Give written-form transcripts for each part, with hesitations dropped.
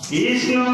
কৃষ্ণ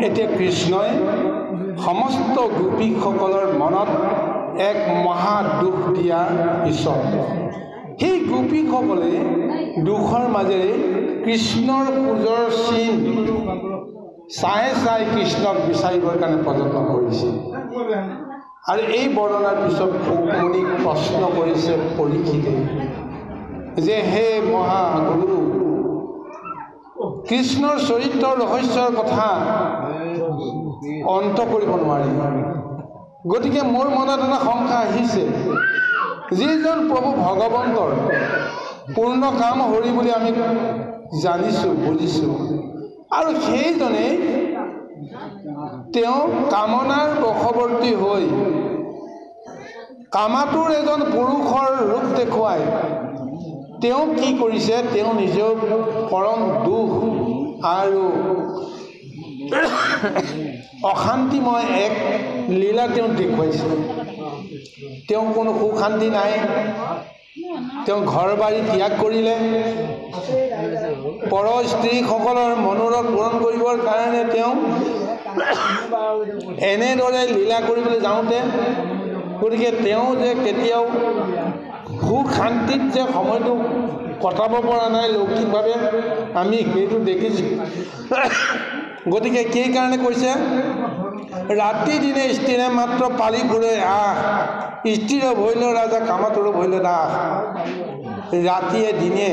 এতিয়া কৃষ্ণই সমস্ত গোপীসকলৰ মনত এক মহা দুখ দিয়া পিছত সেই গোপীসকলে দুখৰ মাজেৰে কৃষ্ণৰ পূজৰ চিন চাই চাই কৃষ্ণক বিচাৰিবৰ কাৰণে প্ৰযত্ন কৰিছিল। আৰু এই বৰ্ণনাৰ পিছত ভুকমুনিক প্ৰশ্ন কৰিছে পৰীক্ষিতে যে হে মহাগুৰু, কৃষ্ণৰ চৰিত্ৰৰ ৰহস্যৰ কথা অন্ত কৰিব নোৱাৰি, গতিকে মোৰ মনত এটা শংকা আহিছে, যিজন প্ৰভু ভগৱন্তৰ পূৰ্ণ কাম হৰি বুলি আমি জানিছোঁ বুজিছোঁ, আৰু সেইজনে তেওঁ কামনাৰ বশৱৰ্তী হৈ কামাতুৰ এজন পুৰুষৰ ৰূপ দেখুৱাই তেওঁ কি কৰিছে, তেওঁ নিজৰ পৰম দুখ আৰু অশান্তিময় এক লীলা তেওঁ দেখুৱাইছে। তেওঁ কোনো সুখ শান্তি নাই, তেওঁ ঘৰ বাৰী ত্যাগ কৰিলে, পৰ স্ত্ৰীসকলৰ মনোৰথ পূৰণ কৰিবৰ কাৰণে তেওঁ এনেদৰে লীলা কৰিবলৈ যাওঁতে, গতিকে তেওঁ যে কেতিয়াও সুখ শান্তিত যে সময়টো কটাব পৰা নাই লৌকিকভাৱে, আমি সেইটো দেখিছোঁ। গতিকে কি কাৰণে কৈছে, ৰাতি দিনে স্থিৰে মাত্ৰ পালি ঘূৰে আহ, স্থিৰ ভৈল ৰাজা কামাতুৰ ভৈল দাস। ৰাতিয়ে দিনে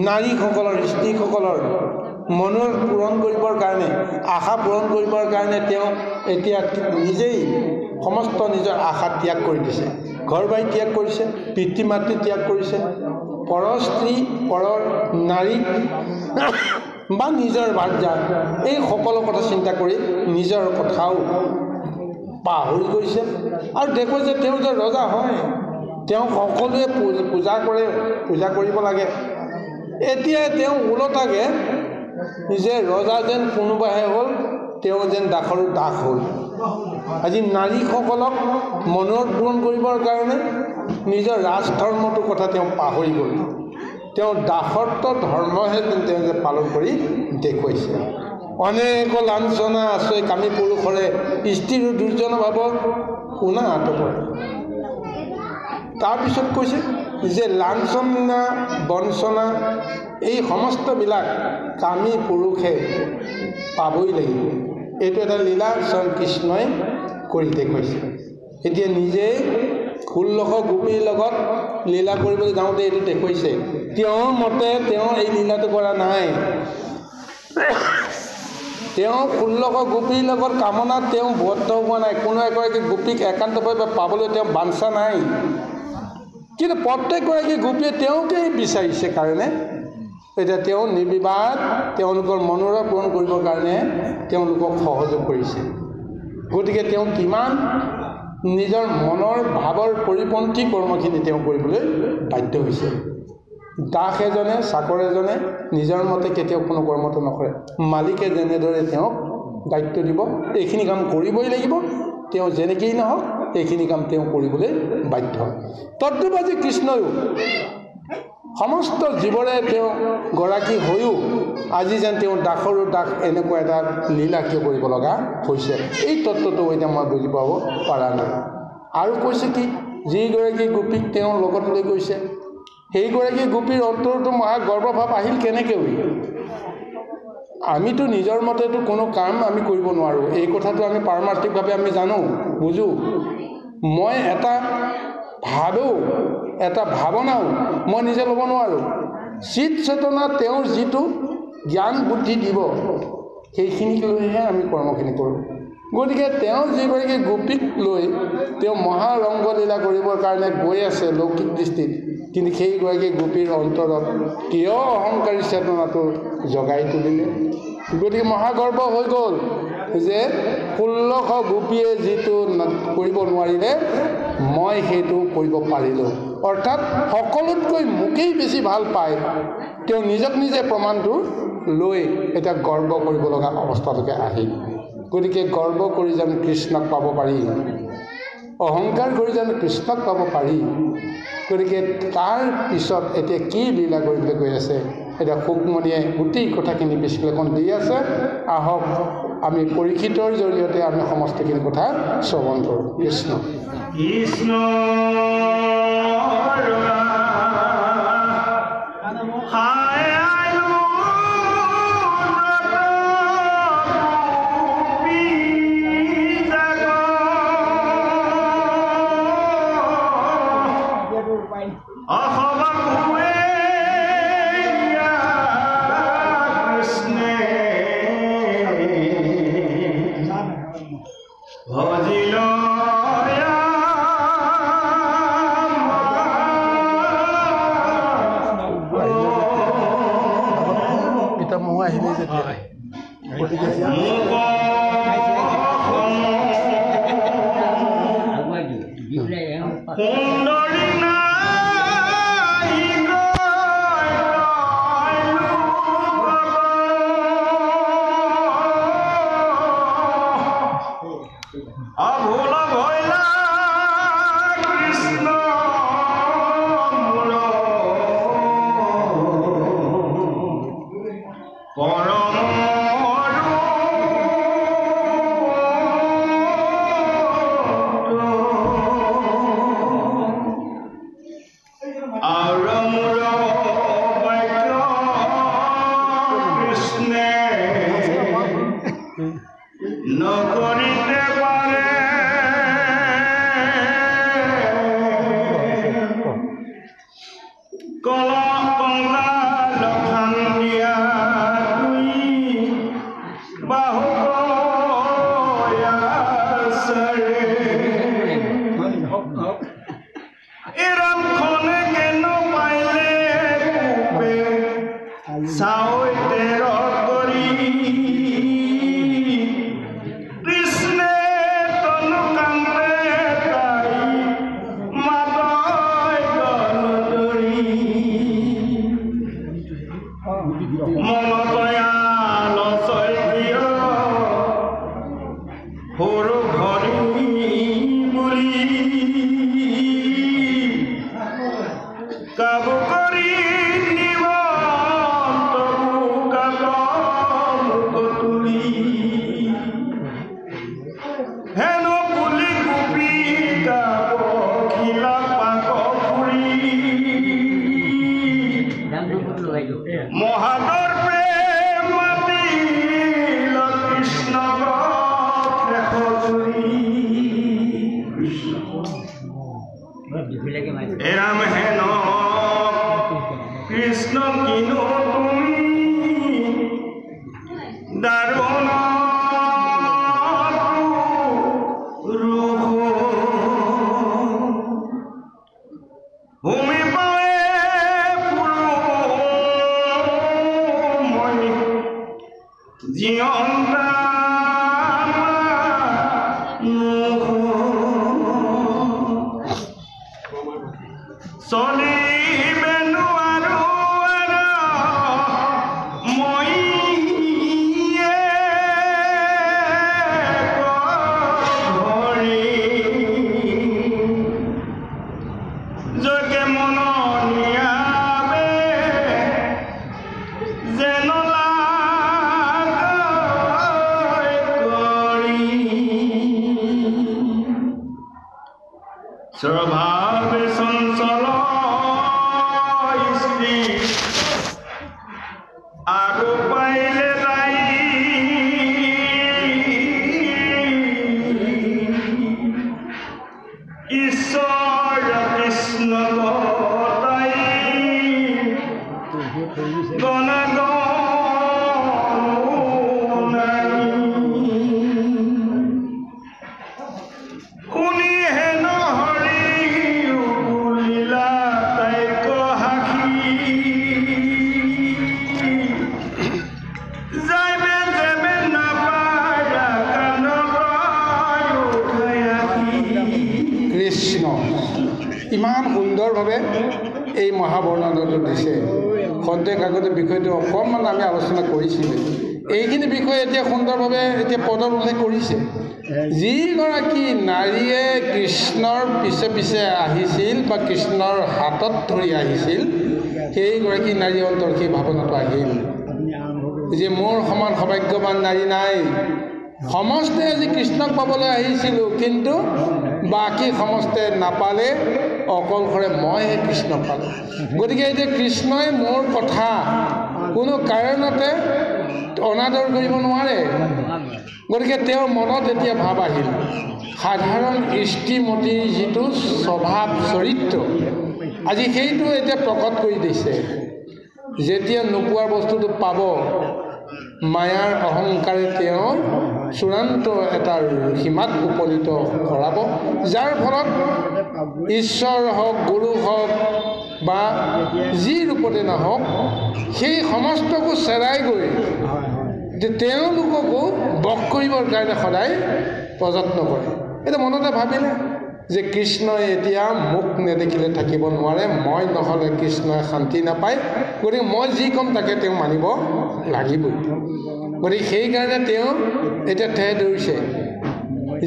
নাৰীসকলৰ স্ত্ৰীসকলৰ মনৰ পূৰণ কৰিবৰ কাৰণে, আশা পূৰণ কৰিবৰ কাৰণে তেওঁ এতিয়া নিজেই সমস্ত নিজৰ আশা ত্যাগ কৰি দিছে, ঘৰ বাৰী ত্যাগ কৰিছে, পিতৃ মাতৃ ত্যাগ কৰিছে, পৰ স্ত্ৰী পৰৰ নাৰী বা নিজৰ ভাৰ্যা, এই সকলো কথা চিন্তা কৰি নিজৰ কথাও পাহৰি গৈছে। আৰু দেখো যে তেওঁ যে ৰজা হয়, তেওঁ সকলোৱে পূজা কৰিব লাগে। এতিয়া তেওঁ ওলোটাকে যে ৰজা যেন কোনোবাহে হ'ল, তেওঁ যেন দাসৰো দাস হ'ল। আজি নাৰীসকলক মনোৰথ পূৰণ কৰিবৰ কাৰণে নিজৰ ৰাজধৰ্মটোৰ কথা তেওঁ পাহৰি গ'ল, তেওঁ দাসত্ব ধৰ্মহে তেওঁ যে পালন কৰি দেখুৱাইছে। অনেক লাঞ্ছনা আছে কামী পুৰুষৰে, স্ত্ৰীৰ দুৰ্জন ভাৱ শুনা আঁতৰে। তাৰপিছত কৈছে যে লাঞ্ছনা বঞ্চনা এই সমস্তবিলাক কামী পুৰুষে পাবই লাগিব। এইটো এটা লীলা স্বয়ং কৃষ্ণই কৰি দেখুৱাইছে। এতিয়া নিজেই 1600 গোপীৰ লগত লীলা কৰিবলৈ যাওঁতে এইটো দেখুৱাইছে। তেওঁৰ মতে তেওঁ এই লীলাটো কৰা নাই। তেওঁ 1600 গোপীৰ লগত কামনাত তেওঁ বদ্ধ হোৱা নাই। কোনো এগৰাকী গোপীক একান্তভাৱে পাবলৈ তেওঁ বাঞ্ছা নাই। কিন্তু প্ৰত্যেকগৰাকী গোপীয়ে তেওঁকেই বিচাৰিছে কাৰণে এতিয়া তেওঁ নিৰ্বিবাদ তেওঁলোকৰ মনোৰথ পূৰণ কৰিবৰ কাৰণে তেওঁলোকক সহযোগ কৰিছে। গতিকে তেওঁ কিমান নিজৰ মনৰ ভাৱৰ পৰিপন্থী কৰ্মখিনি তেওঁ কৰিবলৈ বাধ্য হৈছে। দাস এজনে চাকৰ এজনে নিজৰ মতে কেতিয়াও কোনো কৰ্মটো নকৰে। মালিকে যেনেদৰে তেওঁক দায়িত্ব দিব এইখিনি কাম কৰিবই লাগিব, তেওঁ যেনেকেই নহওক এইখিনি কাম তেওঁ কৰিবলৈ বাধ্য। তদ্ৰূপ আজি কৃষ্ণয়ো সমস্ত জীৱৰে তেওঁ গৰাকী হৈও আজি যেন তেওঁ দাসৰো দাস এনেকুৱা এটা লীলা কিয় কৰিব লগা হৈছে, এই তত্ত্বটো এতিয়া মই বুজি পাব পৰা নাই। আৰু কৈছে কি, যিগৰাকী গোপীক তেওঁ লগত লৈ গৈছে সেইগৰাকী গোপীৰ অন্তৰতো মহা গৰ্বভাৱ আহিল কেনেকৈ? আমিতো নিজৰ মতেতো কোনো কাম আমি কৰিব নোৱাৰোঁ। এই কথাটো আমি পাৰমাৰ্থিকভাৱে আমি জানো, বুজোঁ। মই এটা ভাবোঁ, এটা ভাৱনাও মই নিজে ল'ব নোৱাৰোঁ। চিত চেতনা তেওঁৰ যিটো জ্ঞান বুদ্ধি দিব সেইখিনিক লৈহে আমি কৰ্মখিনি কৰোঁ। গতিকে তেওঁ যিগৰাকী গোপীক লৈ তেওঁ মহাৰংগলীলা কৰিবৰ কাৰণে গৈ আছে লৌকিক দৃষ্টিত, কিন্তু সেইগৰাকী গোপীৰ অন্তৰত কিয় অহংকাৰী চেতনাটো জগাই তুলিলে? গতিকে মহাগৰ্ব হৈ গ'ল যে 1600 গোপীয়ে যিটো কৰিব নোৱাৰিলে মই সেইটো কৰিব পাৰিলোঁ। অৰ্থাৎ সকলোতকৈ মোকেই বেছি ভাল পায় তেওঁ নিজক নিজে প্ৰমাণটো লৈ এতিয়া গৰ্ব কৰিব লগা অৱস্থালৈকে আহিল। গতিকে গৰ্ব কৰি যেন কৃষ্ণক পাব পাৰি, অহংকাৰ কৰি যেন কৃষ্ণক পাব পাৰি। গতিকে তাৰ পিছত এতিয়া কি লীলা কৰিবলৈ গৈ আছে এতিয়া শুকমণিয়ে গোটেই কথাখিনি বিশ্লেষণ দি আছে। আহক আমি পৰীক্ষিতৰ জৰিয়তে আমি সমস্তখিনি কথা শ্ৰৱণ কৰোঁ। কৃষ্ণ কৃষ্ণ মহাদৰ প্ৰেম মাতিল কৃষ্ণক এৰাম হেন কৃষ্ণ কিনো তুমি দাৰুণ ভূমি পাৱে মই জীৱন চলিবে নোৱাৰো মই যোগে মন নিয়াবে যেন কৰি স্বভাৱে চঞ্চল স্ত্ৰী আৰু পাইলে তাই ঈশ্বৰ কৃষ্ণ তাই গণ শুনি হেন হৰি লীলা তাইক হাসি যাইবে যেবে নাপাৰা কাণ উঠাই আহি কৃষ্ণ ইমান সুন্দৰভাৱে এই মহাবৰ্ণনাটো দিছে। খন্তেক আগতে বিষয়টো অকণমান আমি আলোচনা কৰিছিলোঁ। এইখিনি বিষয়ে এতিয়া সুন্দৰভাৱে এতিয়া পদৰ উল্লেখ কৰিছে। যিগৰাকী নাৰীয়ে কৃষ্ণৰ পিছে পিছে আহিছিল বা কৃষ্ণৰ হাতত ধৰি আহিছিল, সেইগৰাকী নাৰী অন্তৰ সেই ভাৱনাটো আহিল যে মোৰ সমান সৌভাগ্যৱান নাৰী নাই। সমস্তে আজি কৃষ্ণক পাবলৈ আহিছিলোঁ, কিন্তু বাকী সমস্তে নাপালে, অকলশৰে মইহে কৃষ্ণ পালোঁ। গতিকে এতিয়া কৃষ্ণই মোৰ কথা কোনো কাৰণতে অনাদৰ কৰিব নোৱাৰে। গতিকে তেওঁৰ মনত এতিয়া ভাৱ আহিল, সাধাৰণ ইষ্টিমতীৰ যিটো স্বভাৱ চৰিত্ৰ, আজি সেইটো এতিয়া প্ৰকট কৰি দিছে। যেতিয়া নোপোৱাৰ বস্তুটো পাব, মায়াৰ অহংকাৰে তেওঁ চূড়ান্ত এটা সীমাত উপনীত কৰাব, যাৰ ফলত ঈশ্বৰ হওক, গুৰু হওক বা যি ৰূপতে নহওক, সেই সমস্তকো চেৰাই গৈ যে তেওঁলোককো বশ কৰিবৰ কাৰণে সদায় প্ৰযত্ন কৰে। এতিয়া মনতে ভাবিলে যে কৃষ্ণই এতিয়া মোক নেদেখিলে থাকিব নোৱাৰে, মই নহ'লে কৃষ্ণই শান্তি নাপায়, গতিকে মই যি ক'ম তাকে তেওঁ মানিব লাগিবই। গতিকে সেইকাৰণে তেওঁ এতিয়া ঠেহ ধৰিছে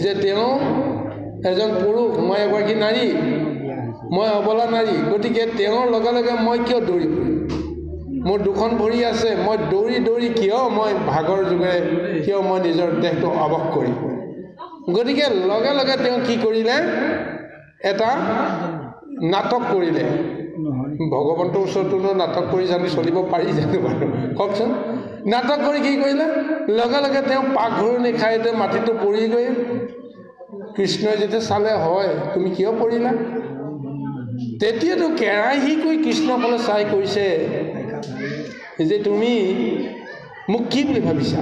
যে তেওঁ এজন পুৰুষ, মই এগৰাকী নাৰী, মই অবলা নাৰী। গতিকে তেওঁৰ লগে লগে মই কিয় দৌৰিম? মোৰ দুখন ভৰি আছে, মই দৌৰি দৌৰি কিয় মই ভাগৰ যুগেৰে কিয় মই নিজৰ দেহটো অৱশ কৰিম? গতিকে লগে লগে তেওঁ কি কৰিলে? এটা নাটক কৰিলে। ভগৱন্তৰ ওচৰতোনো নাটক কৰি জানি চলিব পাৰি জানো বাৰু? কওকচোন। নাটক কৰি কি কৰিলে? লগে লগে তেওঁ পাকঘূৰণি খাই তেওঁ মাটিটো পৰি গৈ কৃষ্ণই যেতিয়া চালে, হয় তুমি কিয় পৰিলা? তেতিয়াতো কেৰাহী কৈ কৃষ্ণফালে চাই কৈছে যে তুমি মোক কি বুলি ভাবিছা?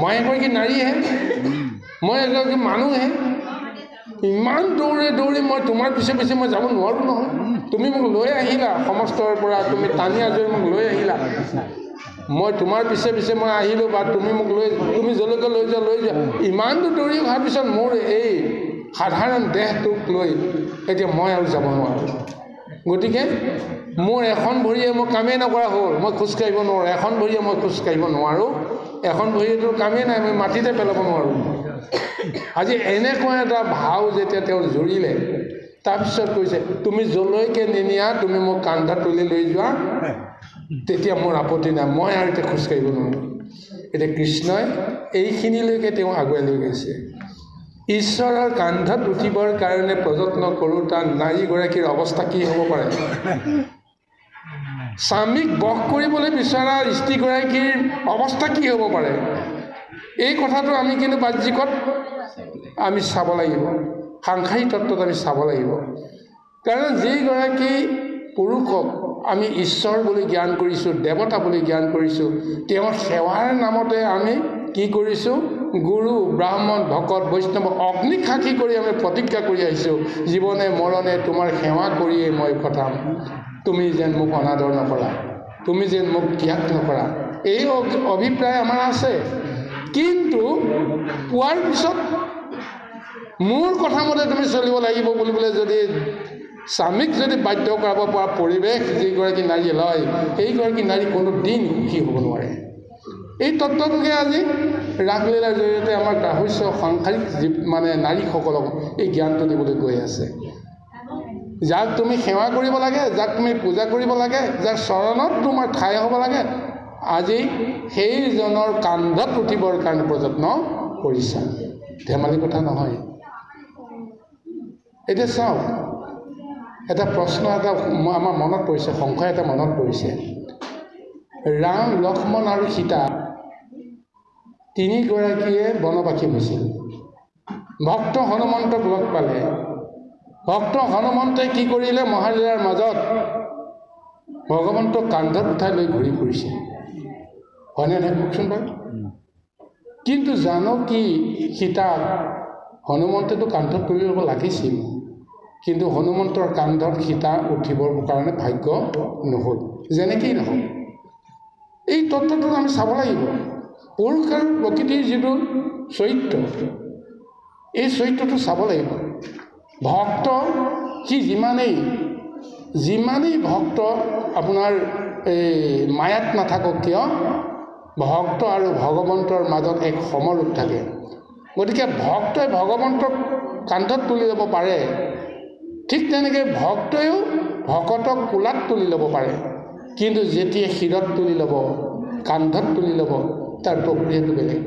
মই এগৰাকী নাৰীহে, মই এগৰাকী মানুহে। ইমান দৌৰে দৌৰি মই তোমাৰ পিছে পিছে মই যাব নোৱাৰোঁ নহয়। তুমি মোক লৈ আহিলা সমস্তৰ পৰা, তুমি টানি আজৰি মোক লৈ আহিলা, মই তোমাৰ পিছে পিছে মই আহিলোঁ, বা তুমি মোক তুমি যলৈকে লৈ যোৱা। ইমানটো দৌৰি অহাৰ পিছত মোৰ এই সাধাৰণ দেহটোক লৈ এতিয়া মই আৰু যাব নোৱাৰোঁ। গতিকে মোৰ এখন ভৰিয়ে মই কামেই নকৰা হ'ল, মই খোজকাঢ়িব নোৱাৰোঁ। এখন ভৰিয়ে মই খোজকাঢ়িব নোৱাৰোঁ, এখন ভৰিয়েতো কামেই নাই, মই মাটিতে পেলাব নোৱাৰোঁ। আজি এনেকুৱা এটা ভাও যেতিয়া তেওঁ জুৰিলে, তাৰপিছত কৈছে তুমি যলৈকে নিনিয়া, তুমি মোক কান্ধত তুলি লৈ যোৱা, তেতিয়া মোৰ আপত্তি নাই, মই আৰু এতিয়া খোজকাঢ়িব নোৱাৰোঁ। এতিয়া কৃষ্ণই এইখিনিলৈকে তেওঁ আগুৱাই লৈ গৈছে। ঈশ্বৰৰ কান্ধত উঠিবৰ কাৰণে প্ৰযত্ন কৰোঁতা নাৰীগৰাকীৰ অৱস্থা কি হ'ব পাৰে? স্বামীক বশ কৰিবলৈ বিচৰা স্ত্ৰীগৰাকীৰ অৱস্থা কি হ'ব পাৰে এই কথাটো আমি কিন্তু বাহ্যিকত আমি চাব লাগিব সাংসাৰিক তত্ত্বত আমি চাব লাগিব কাৰণ যিগৰাকী পুৰুষক আমি ঈশ্বৰ বুলি জ্ঞান কৰিছোঁ দেৱতা বুলি জ্ঞান কৰিছোঁ তেওঁৰ সেৱাৰ নামতে আমি কি কৰিছোঁ গুৰু ব্ৰাহ্মণ ভকত বৈষ্ণৱ অগ্নিক সাক্ষী কৰি আমি প্ৰতিজ্ঞা কৰি আহিছোঁ জীৱনে মৰণে তোমাৰ সেৱা কৰিয়ে মই কটাম তুমি যেন মোক অনাদৰ নকৰা তুমি যেন মোক ত্যাগ নকৰা এই অভিপ্ৰায় আমাৰ আছে কিন্তু পোৱাৰ পিছত মোৰ কথামতে তুমি চলিব লাগিব বুলিবলৈ যদি স্বামীক যদি বাধ্য কৰাব পৰা পৰিৱেশ যিগৰাকী নাৰী লয় সেইগৰাকী নাৰী কোনো দিন সুখী হ'ব নোৱাৰে এই তত্ত্বটোকে আজি ৰাসলীলাৰ জৰিয়তে আমাৰ গাহস্য সাংসাৰিক মানে নাৰীসকলক এই জ্ঞানটো দিবলৈ গৈ আছে যাক তুমি সেৱা কৰিব লাগে যাক তুমি পূজা কৰিব লাগে যাৰ চৰণত তোমাৰ ঠাই হ'ব লাগে আজি সেইজনৰ কান্ধত উঠিবৰ কাৰণে প্ৰযত্ন কৰিছা ধেমালি কথা নহয় এতিয়া চাওক এটা প্ৰশ্ন এটা আমাৰ মনত পৰিছে সংশয় এটা মনত পৰিছে ৰাম লক্ষ্মণ আৰু সীতা তিনিগৰাকীয়ে বনবাসী হৈছিল ভক্ত হনুমন্তক লগ পালে ভক্ত হনুমন্তই কি কৰিলে মহালীলাৰ মাজত ভগৱন্তক কান্ধত উঠাই লৈ ঘূৰি ফুৰিছে হয়নে নহয় কওকচোন বাৰু কিন্তু জানকী সীতাক হনুমন্তেতো কান্ধত তুলি ল'ব লাগিছিল কিন্তু হনুমন্তৰ কান্ধত সীতা উঠিবৰ কাৰণে ভাগ্য নহ'ল যেনেকেই নহ'ল এই তত্ত্বটো আমি চাব লাগিব পুৰুষ আৰু প্ৰকৃতিৰ যিটো চৰিত্ৰ এই চৰিত্ৰটো চাব লাগিব ভক্ত সি যিমানেই ভক্ত আপোনাৰ এই মায়াত নাথাকক কিয় ভক্ত আৰু ভগৱন্তৰ মাজত এক সমৰূপ থাকে গতিকে ভক্তই ভগৱন্তক কান্ধত তুলি ল'ব পাৰে ঠিক তেনেকৈ ভক্তইও ভকতক কোলাত তুলি ল'ব পাৰে কিন্তু যেতিয়া শিৰত তুলি ল'ব কান্ধত তুলি ল'ব তাৰ প্ৰক্ৰিয়াটো বেলেগ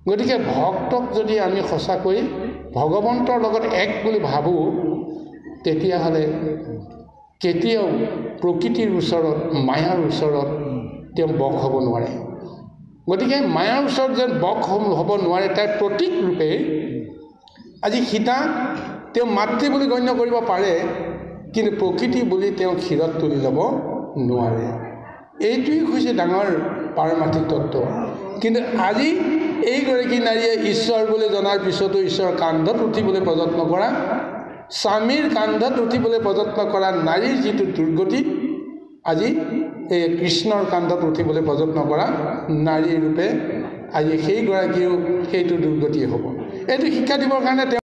গতিকে ভক্তক যদি আমি সঁচাকৈ ভগৱন্তৰ লগত এক বুলি ভাবোঁ তেতিয়াহ'লে কেতিয়াও প্ৰকৃতিৰ ওচৰত মায়াৰ ওচৰত তেওঁ বশ হ'ব নোৱাৰে গতিকে মায়াৰ ওচৰত যেন বশ হ'ব নোৱাৰে তাৰ প্ৰতীক ৰূপে আজি সীতা তেওঁ মাতৃ বুলি গণ্য কৰিব পাৰে কিন্তু প্ৰকৃতি বুলি তেওঁ ক্ষীৰত তুলি ল'ব নোৱাৰে এইটোৱেই হৈছে ডাঙৰ পাৰমাৰ্থিক তত্ত্ব কিন্তু আজি এইগৰাকী নাৰীয়ে ঈশ্বৰ বুলি জনাৰ পিছতো ঈশ্বৰৰ কান্ধত উঠিবলৈ প্ৰযত্ন কৰা স্বামীৰ কান্ধত উঠিবলৈ প্ৰযত্ন কৰা নাৰীৰ যিটো দুৰ্গতি আজি এই কৃষ্ণৰ কান্ধত উঠিবলৈ প্ৰযত্ন কৰা নাৰী ৰূপে আজি সেইগৰাকীও সেইটো দুৰ্গতিয়ে হ'ব এইটো শিক্ষা দিবৰ কাৰণে